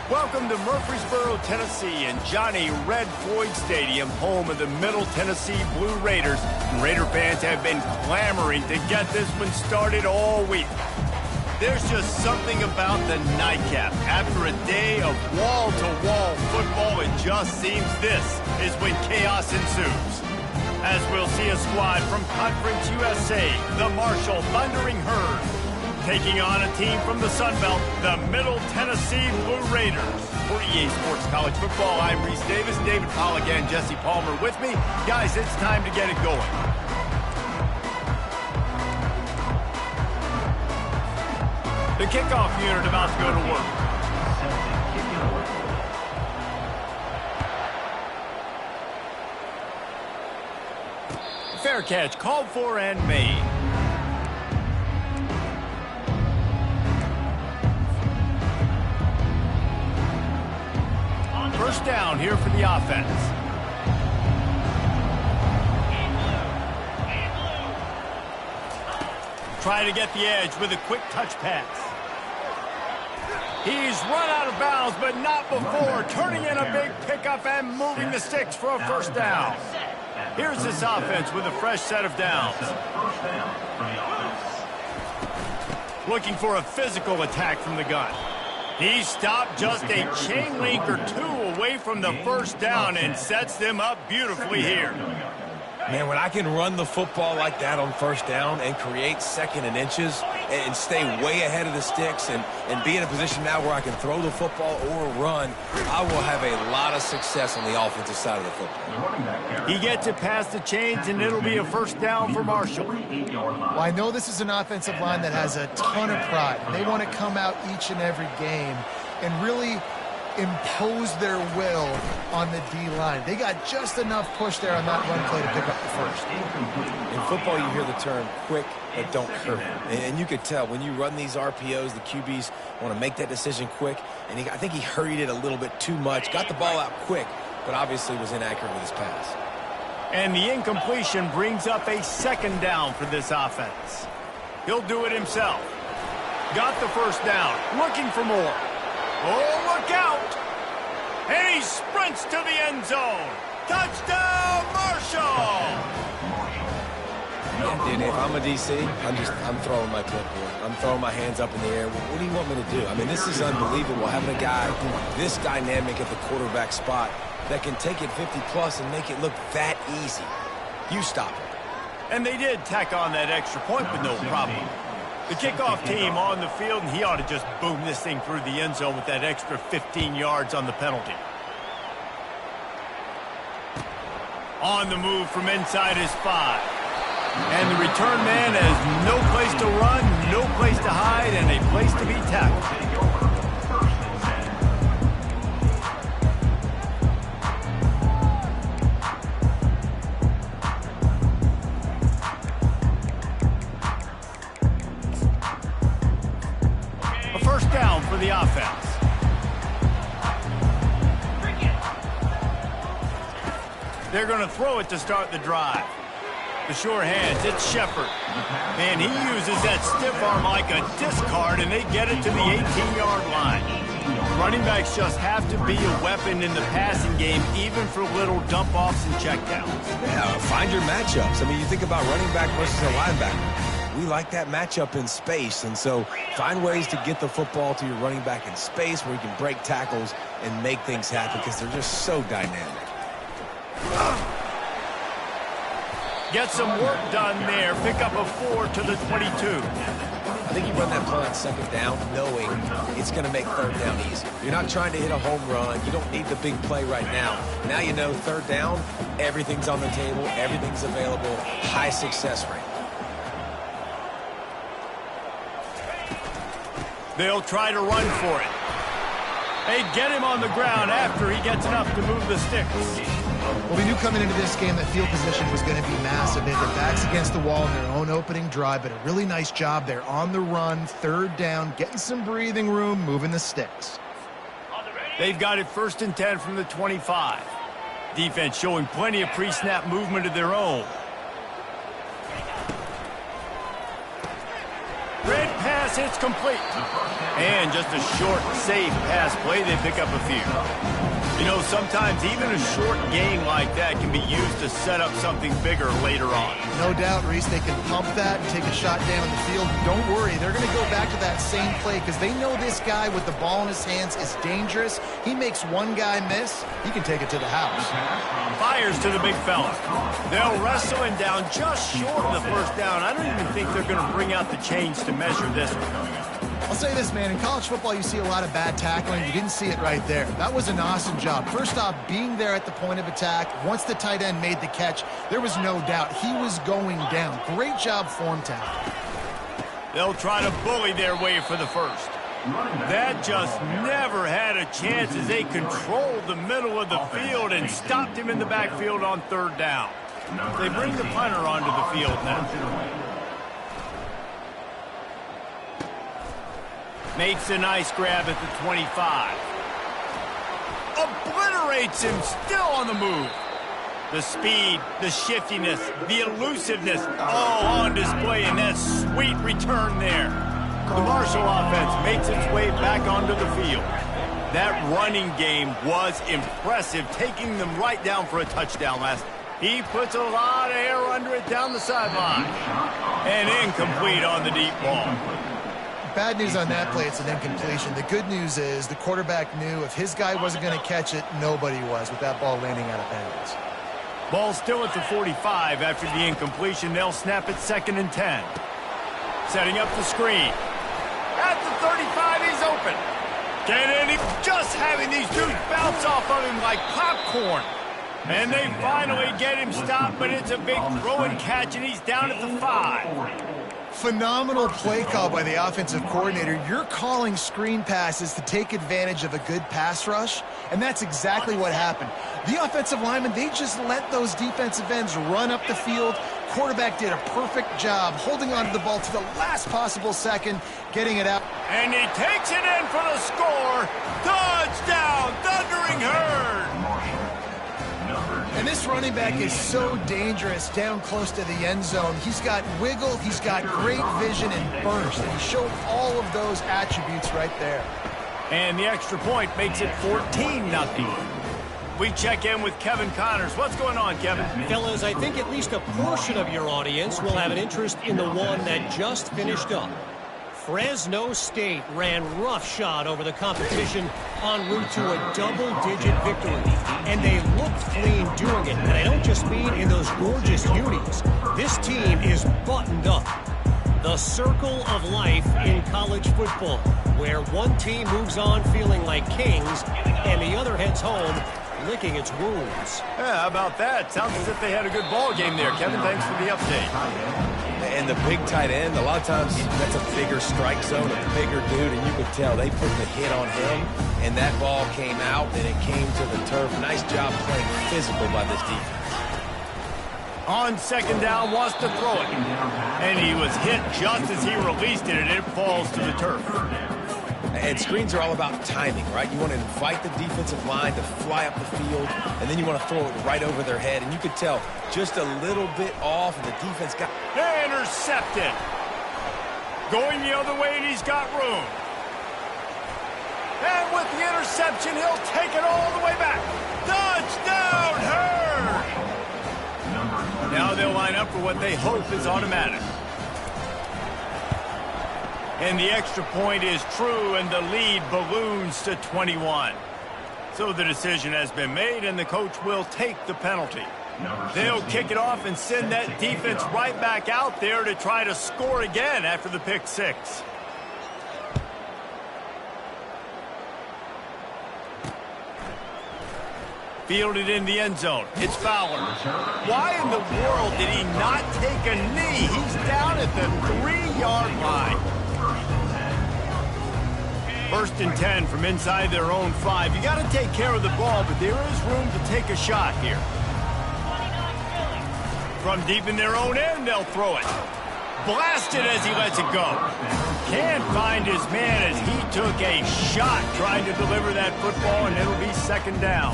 Welcome to Murfreesboro, Tennessee, and Johnny Red Floyd Stadium, home of the Middle Tennessee Blue Raiders. And Raider fans have been clamoring to get this one started all week. There's just something about the nightcap. After a day of wall-to-wall football, it just seems this is when chaos ensues. As we'll see a squad from Conference USA, the Marshall Thundering Herd, taking on a team from the Sun Belt, the Middle Tennessee Blue Raiders. For EA Sports College Football, I'm Reese Davis, David Pollack, and Jesse Palmer with me. Guys, it's time to get it going. The kickoff unit about to go to work. Fair catch called for and made. First down here for the offense. Try to get the edge with a quick touch pass. He's run out of bounds, but not before turning in a big pickup and moving the sticks for a first down. Here's this offense with a fresh set of downs. Looking for a physical attack from the gun. He stopped just a chain link or two away from the first down and sets them up beautifully here. Man, when I can run the football like that on first down and create second and inches and stay way ahead of the sticks and be in a position now where I can throw the football or run, I will have a lot of success on the offensive side of the football. He gets it past the chains, and it'll be a first down for Marshall. Well, I know this is an offensive line that has a ton of pride. They want to come out each and every game and really impose their will on the D-line. They got just enough push there on that run play to pick up the first. In football, you hear the term quick, but don't hurry. And you could tell when you run these RPOs, the QBs want to make that decision quick. And I think he hurried it a little bit too much. Got the ball out quick, but obviously was inaccurate with his pass. And the incompletion brings up a second down for this offense. He'll do it himself. Got the first down. Looking for more. Oh, look out! And he sprints to the end zone. Touchdown, Marshall! Yeah, dude, if I'm a DC, I'm throwing my clipboard. I'm throwing my hands up in the air. What do you want me to do? I mean, this is unbelievable, having a guy this dynamic at the quarterback spot that can take it 50-plus and make it look that easy. You stop him. And they did tack on that extra point, but no problem. The kickoff team on the field, and he ought to just boom this thing through the end zone with that extra 15 yards on the penalty. On the move from inside his 5. And the return man has no place to run, no place to hide, and a place to be tackled. First down for the offense. They're going to throw it to start the drive. The sure hands, it's Shepard. And he uses that stiff arm like a discard, and they get it to the 18-yard line. Running backs just have to be a weapon in the passing game, even for little dump-offs and checkdowns. Yeah, find your matchups. I mean, you think about running back versus a linebacker. We like that matchup in space, and so find ways to get the football to your running back in space where you can break tackles and make things happen because they're just so dynamic. Get some work done there. Pick up a 4 to the 22. I think you run that play on second down knowing it's going to make third down easy. You're not trying to hit a home run. You don't need the big play right now. Now you know third down, everything's on the table, everything's available, high success rate. They'll try to run for it. They get him on the ground after he gets enough to move the sticks. Well, we knew coming into this game that field position was going to be massive. They had their backs against the wall in their own opening drive, but a really nice job there on the run, third down, getting some breathing room, moving the sticks. They've got it 1st and 10 from the 25. Defense showing plenty of pre-snap movement of their own. Red pass pass, it's complete. And just a short, safe pass play, they pick up a few. You know, sometimes even a short gain like that can be used to set up something bigger later on. No doubt, Reese, they can pump that and take a shot down the field. Don't worry, they're going to go back to that same play because they know this guy with the ball in his hands is dangerous. He makes one guy miss, he can take it to the house. Fires to the big fella. They'll wrestle him down just short of the first down. I don't even think they're going to bring out the chains to measure this one. I'll say this, man. In college football, you see a lot of bad tackling. You didn't see it right there. That was an awesome job. First off, being there at the point of attack. Once the tight end made the catch, there was no doubt he was going down. Great job form tackle. They'll try to bully their way for the first. That just never had a chance as they controlled the middle of the field and stopped him in the backfield on third down. They bring the punter onto the field now. Makes a nice grab at the 25. Obliterates him, still on the move. The speed, the shiftiness, the elusiveness, all on display in that sweet return there. The Marshall offense makes its way back onto the field. That running game was impressive, taking them right down for a touchdown last. He puts a lot of air under it down the sideline. And incomplete on the deep ball. Bad news on that play, it's an incompletion. The good news is the quarterback knew if his guy wasn't going to catch it, nobody was with that ball landing out of bounds. Ball still at the 45 after the incompletion. They'll snap it 2nd and 10. Setting up the screen. At the 35, he's open. Get in, just having these dudes bounce off of him like popcorn. And they finally get him stopped, but it's a big throw and catch, and he's down at the 5. Phenomenal play call by the offensive coordinator. You're calling screen passes to take advantage of a good pass rush, and that's exactly what happened. The offensive linemen, they just let those defensive ends run up the field. Quarterback did a perfect job holding onto the ball to the last possible second, getting it out. And he takes it in for the score. Touchdown, Thundering Herd. And this running back is so dangerous down close to the end zone. He's got wiggle, he's got great vision and burst. And he showed all of those attributes right there. And the extra point makes it 14-0. We check in with Kevin Connors. What's going on, Kevin? Fellas, I think at least a portion of your audience will have an interest in the one that just finished up. Fresno State ran roughshod over the competition en route to a double-digit victory. And they looked clean doing it. And I don't just mean in those gorgeous unis. This team is buttoned up. The circle of life in college football, where one team moves on feeling like kings and the other heads home licking its wounds. Yeah, how about that? Sounds as if they had a good ball game there. Kevin, thanks for the update. And the big tight end, a lot of times that's a bigger strike zone, a bigger dude, and you could tell they put the hit on him, and that ball came out, and it came to the turf. Nice job playing physical by this defense. On 2nd down, wants to throw it. And he was hit just as he released it, and it falls to the turf. And screens are all about timing, right? You want to invite the defensive line to fly up the field, and then you want to throw it right over their head. And you could tell just a little bit off, and the defense got... Intercepted. Going the other way, and he's got room. And with the interception, he'll take it all the way back. Touchdown, Herd! Now they'll line up for what they hope is automatic. And the extra point is true, and the lead balloons to 21. So the decision has been made, and the coach will take the penalty. They'll kick it off and send that defense right back out there to try to score again after the pick six. Fielded in the end zone. It's Fowler. Why in the world did he not take a knee? He's down at the 3-yard line. 1st and 10 from inside their own 5. You got to take care of the ball, but there is room to take a shot here. From deep in their own end, they'll throw it. Blasted as he lets it go. Can't find his man as he took a shot trying to deliver that football, and it'll be 2nd down.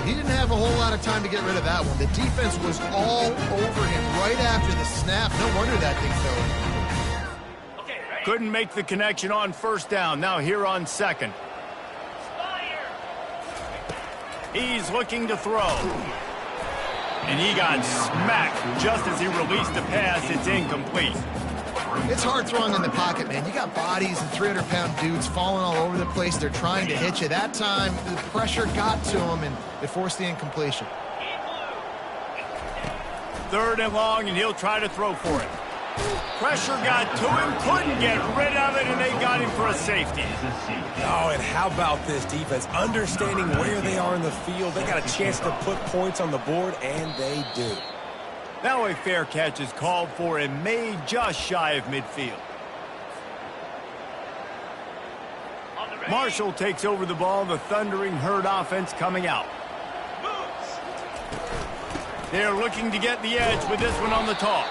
He didn't have a whole lot of time to get rid of that one. The defense was all over him right after the snap. No wonder that thing fell. Couldn't make the connection on first down. Now here on second. He's looking to throw. And he got smacked just as he released the pass. It's incomplete. It's hard throwing in the pocket, man. You got bodies and 300-pound dudes falling all over the place. They're trying to hit you. That time, the pressure got to him, and it forced the incompletion. 3rd and long, and he'll try to throw for it. Pressure got to him, couldn't get rid of it, and they got him for a safety. Oh, and how about this defense? Understanding where they are in the field. They got a chance to put points on the board, and they do. Now a fair catch is called for and made just shy of midfield. Marshall takes over the ball, the Thundering Herd offense coming out. They're looking to get the edge with this one on the toss.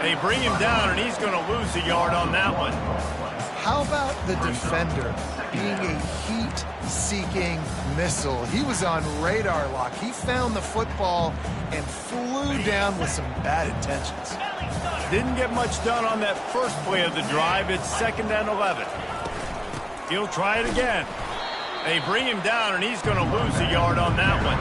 They bring him down, and he's going to lose a yard on that one. How about the defender being a heat-seeking missile? He was on radar lock. He found the football and flew down with some bad intentions. Didn't get much done on that first play of the drive. It's 2nd and 11. He'll try it again. They bring him down, and he's going to lose a yard on that one.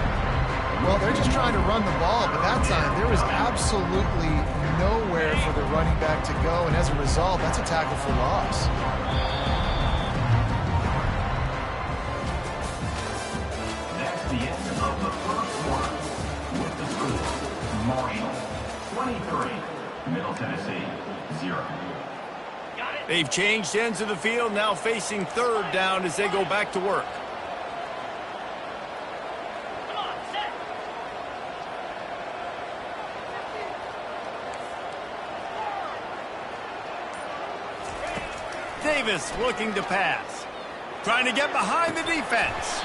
Well, they're just trying to run the ball, but that time there was absolutely nowhere for the running back to go, and as a result, that's a tackle for loss. That's the end of the first quarter. With the score, Marshall 23, Middle Tennessee 0. They've changed ends of the field, now facing 3rd down as they go back to work. Davis looking to pass. Trying to get behind the defense.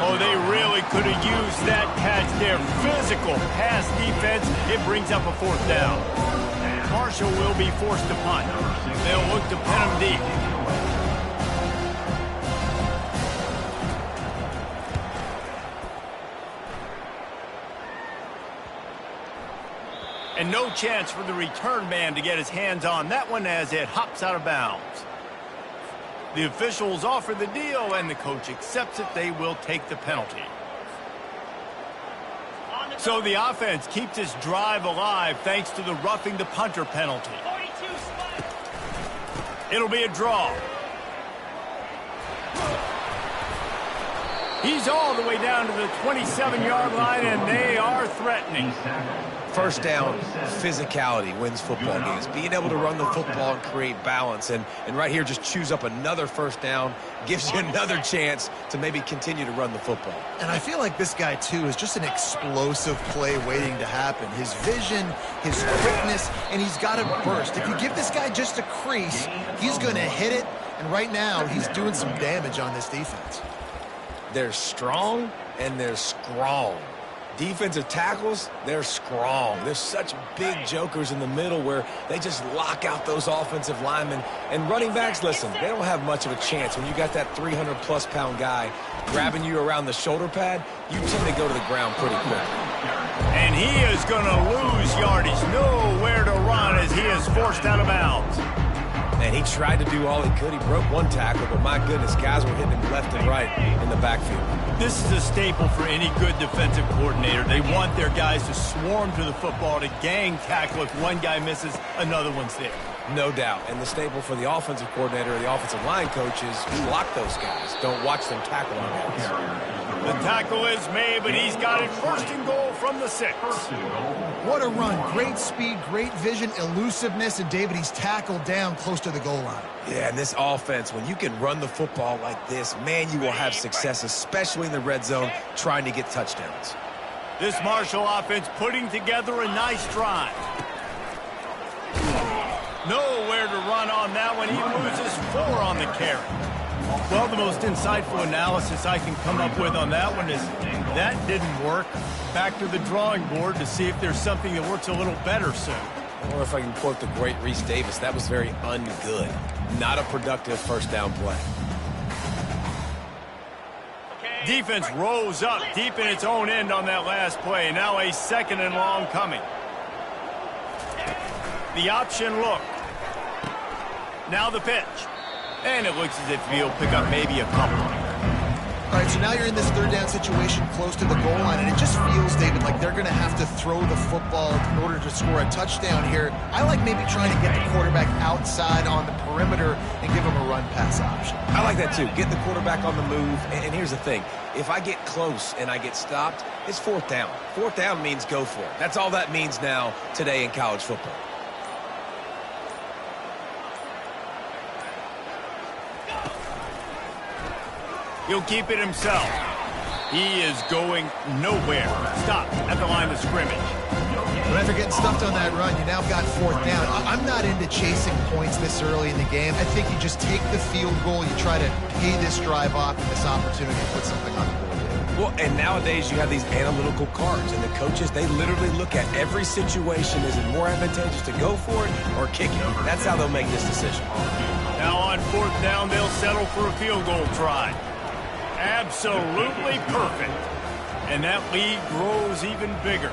Oh, they really could have used that catch there. Physical pass defense. It brings up a 4th down. Marshall will be forced to punt. They'll look to pin him deep. And no chance for the return man to get his hands on that one as it hops out of bounds. The officials offer the deal, and the coach accepts it. They will take the penalty. So the offense keeps this drive alive thanks to the roughing the punter penalty. It'll be a draw. He's all the way down to the 27-yard line, and they are threatening. First down, physicality wins football games. Being able to run the football and create balance. And right here, just choose up another first down, gives you another chance to maybe continue to run the football. And I feel like this guy, too, is just an explosive play waiting to happen. His vision, his quickness, and he's got a burst. If you give this guy just a crease, he's going to hit it. And right now, he's doing some damage on this defense. They're strong and they're strong. Defensive tackles, they're strong. There's such big jokers in the middle where they just lock out those offensive linemen. And running backs, listen, they don't have much of a chance. When you got that 300-plus pound guy grabbing you around the shoulder pad, you tend to go to the ground pretty quickly. And he is going to lose yardage. Nowhere to run as he is forced out of bounds. And he tried to do all he could. He broke one tackle, but my goodness, guys were hitting him left and right in the backfield. This is a staple for any good defensive coordinator. They want their guys to swarm to the football, to gang tackle. If one guy misses, another one's there. No doubt. And the staple for the offensive coordinator or the offensive line coaches, block those guys. Don't watch them tackle on guys. The tackle is made, but he's got it 1st and goal from the 6. What a run. Great speed, great vision, elusiveness, and David, he's tackled down close to the goal line. Yeah, and this offense, when you can run the football like this, man, you will have success, especially in the red zone, trying to get touchdowns. This Marshall offense putting together a nice drive. Nowhere to run on that one. He loses 4 on the carry. Well, the most insightful analysis I can come up with on that one is that didn't work. Back to the drawing board to see if there's something that works a little better soon. Or if I can quote the great Reese Davis, that was very ungood. Not a productive first down play. Defense rose up deep in its own end on that last play. Now a 2nd and long coming. The option look. Now the pitch. And it looks as if he'll pick up maybe a couple. All right, so now you're in this third down situation close to the goal line, and it just feels, David, like they're going to have to throw the football in order to score a touchdown here. I like maybe trying to get the quarterback outside on the perimeter and give him a run-pass option. I like that too. Get the quarterback on the move. And here's the thing. If I get close and I get stopped, it's fourth down. Fourth down means go for it. That's all that means now today in college football. He'll keep it himself. He is going nowhere. Stopped at the line of scrimmage. But after getting stuffed on that run, you now got fourth down. I'm not into chasing points this early in the game. I think you just take the field goal. You try to pay this drive off and this opportunity to put something on the board. Well, and nowadays you have these analytical cards, and the coaches, they literally look at every situation. Is it more advantageous to go for it or kick it? That's how they'll make this decision. Now on fourth down, they'll settle for a field goal try. Absolutely perfect. And that lead grows even bigger.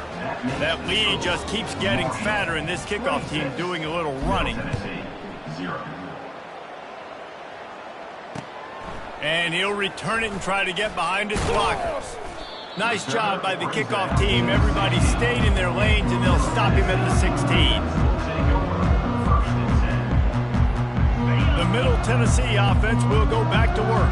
That lead just keeps getting fatter, and this kickoff team doing a little running. And he'll return it and try to get behind his blockers. Nice job by the kickoff team. Everybody stayed in their lanes, and they'll stop him at the 16. The Middle Tennessee offense will go back to work.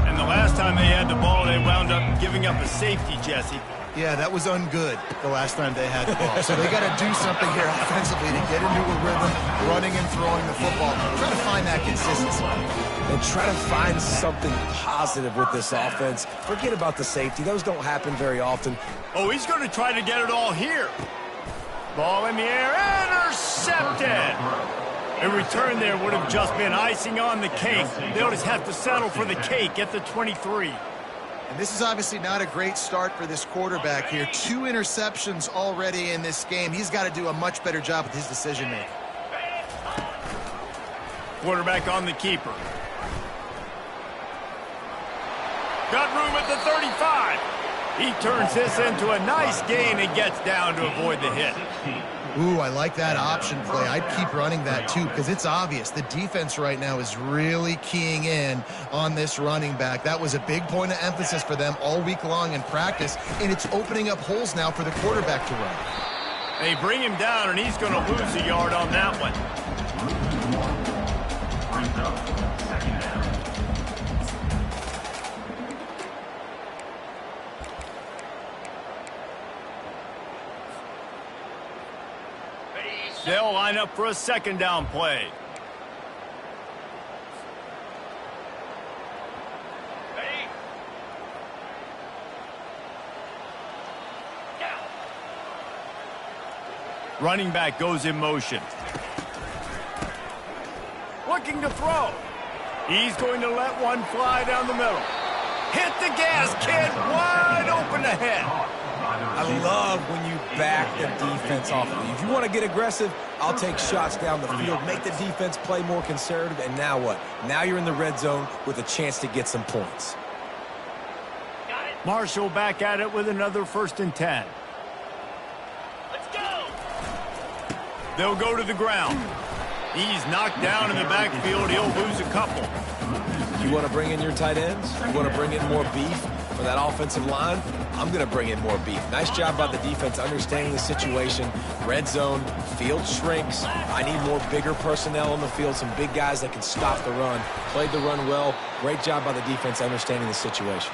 And the last time they had the ball, they wound up giving up a safety, Jesse. Yeah, that was ungood the last time they had the ball. So they got to do something here offensively to get into a rhythm, running and throwing the football. Try to find that consistency. And try to find something positive with this offense. Forget about the safety. Those don't happen very often. Oh, he's going to try to get it all here. Ball in the air, intercepted. A return there would have just been icing on the cake. They'll just have to settle for the cake at the 23. And this is obviously not a great start for this quarterback here. 2 interceptions already in this game. He's got to do a much better job with his decision-making. Quarterback on the keeper. Got room at the 35. He turns this into a nice gain and gets down to avoid the hit. Ooh, I like that option play. I'd keep running that too because it's obvious. The defense right now is really keying in on this running back. That was a big point of emphasis for them all week long in practice, and it's opening up holes now for the quarterback to run. They bring him down, and he's going to lose a yard on that one. They'll line up for a second down play. Running back goes in motion. Looking to throw. He's going to let one fly down the middle. Hit the gas, kid. Wide open ahead. I love when you back the defense off of you. If you want to get aggressive, I'll take shots down the field, make the defense play more conservative, and now what? Now you're in the red zone with a chance to get some points. Marshall back at it with another 1st and 10. Let's go. They'll go to the ground. He's knocked down in the backfield. He'll lose a couple. You want to bring in your tight ends? You want to bring in more beef for that offensive line? I'm going to bring in more beef. Nice job by the defense understanding the situation. Red zone, field shrinks. I need more bigger personnel on the field, some big guys that can stop the run. Played the run well. Great job by the defense understanding the situation.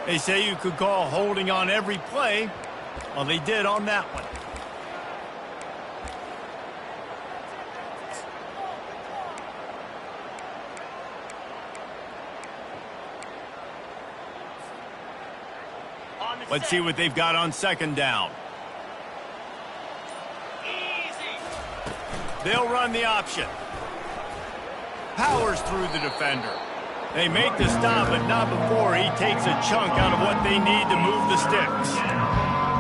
They say you could call holding on every play. Well, they did on that one. Let's see what they've got on second down. They'll run the option. Powers through the defender. They make the stop, but not before he takes a chunk out of what they need to move the sticks.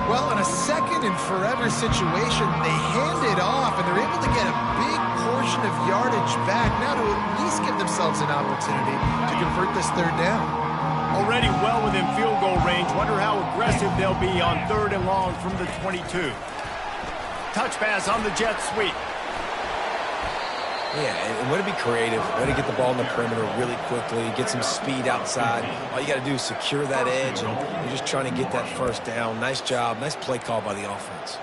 Well, in a second and forever situation, they hand it off, and they're able to get a big portion of yardage back now to at least give themselves an opportunity to convert this third down. Already well within field goal range. Wonder how aggressive they'll be on 3rd and long from the 22. Touch pass on the jet sweep. Yeah, and way to be creative, way to get the ball in the perimeter really quickly, get some speed outside. All you got to do is secure that edge, and you're just trying to get that first down. Nice job, nice play call by the offense.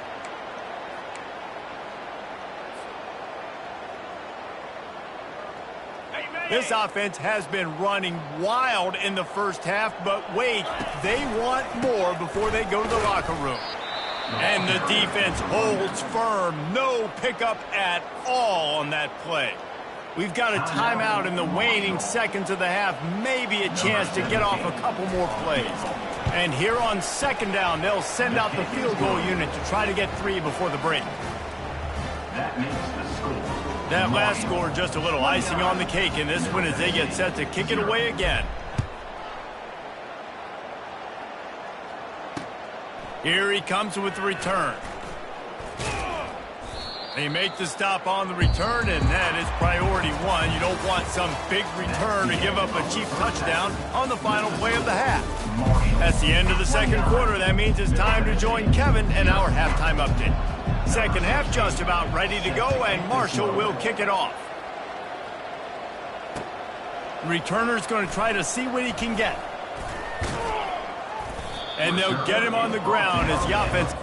This offense has been running wild in the first half, but wait, they want more before they go to the locker room. And the defense holds firm. No pickup at all on that play. We've got a timeout in the waning seconds of the half, maybe a chance to get off a couple more plays. And here on second down, they'll send out the field goal unit to try to get 3 before the break. That makes the score. That last score just a little icing on the cake in this one as they get set to kick it away again. Here he comes with the return. They make the stop on the return, and that is priority 1. You don't want some big return to give up a cheap touchdown on the final play of the half. That's the end of the second quarter. That means it's time to join Kevin and our halftime update. Second half just about ready to go, and Marshall will kick it off. The returner's going to try to see what he can get. And they'll get him on the ground as the offense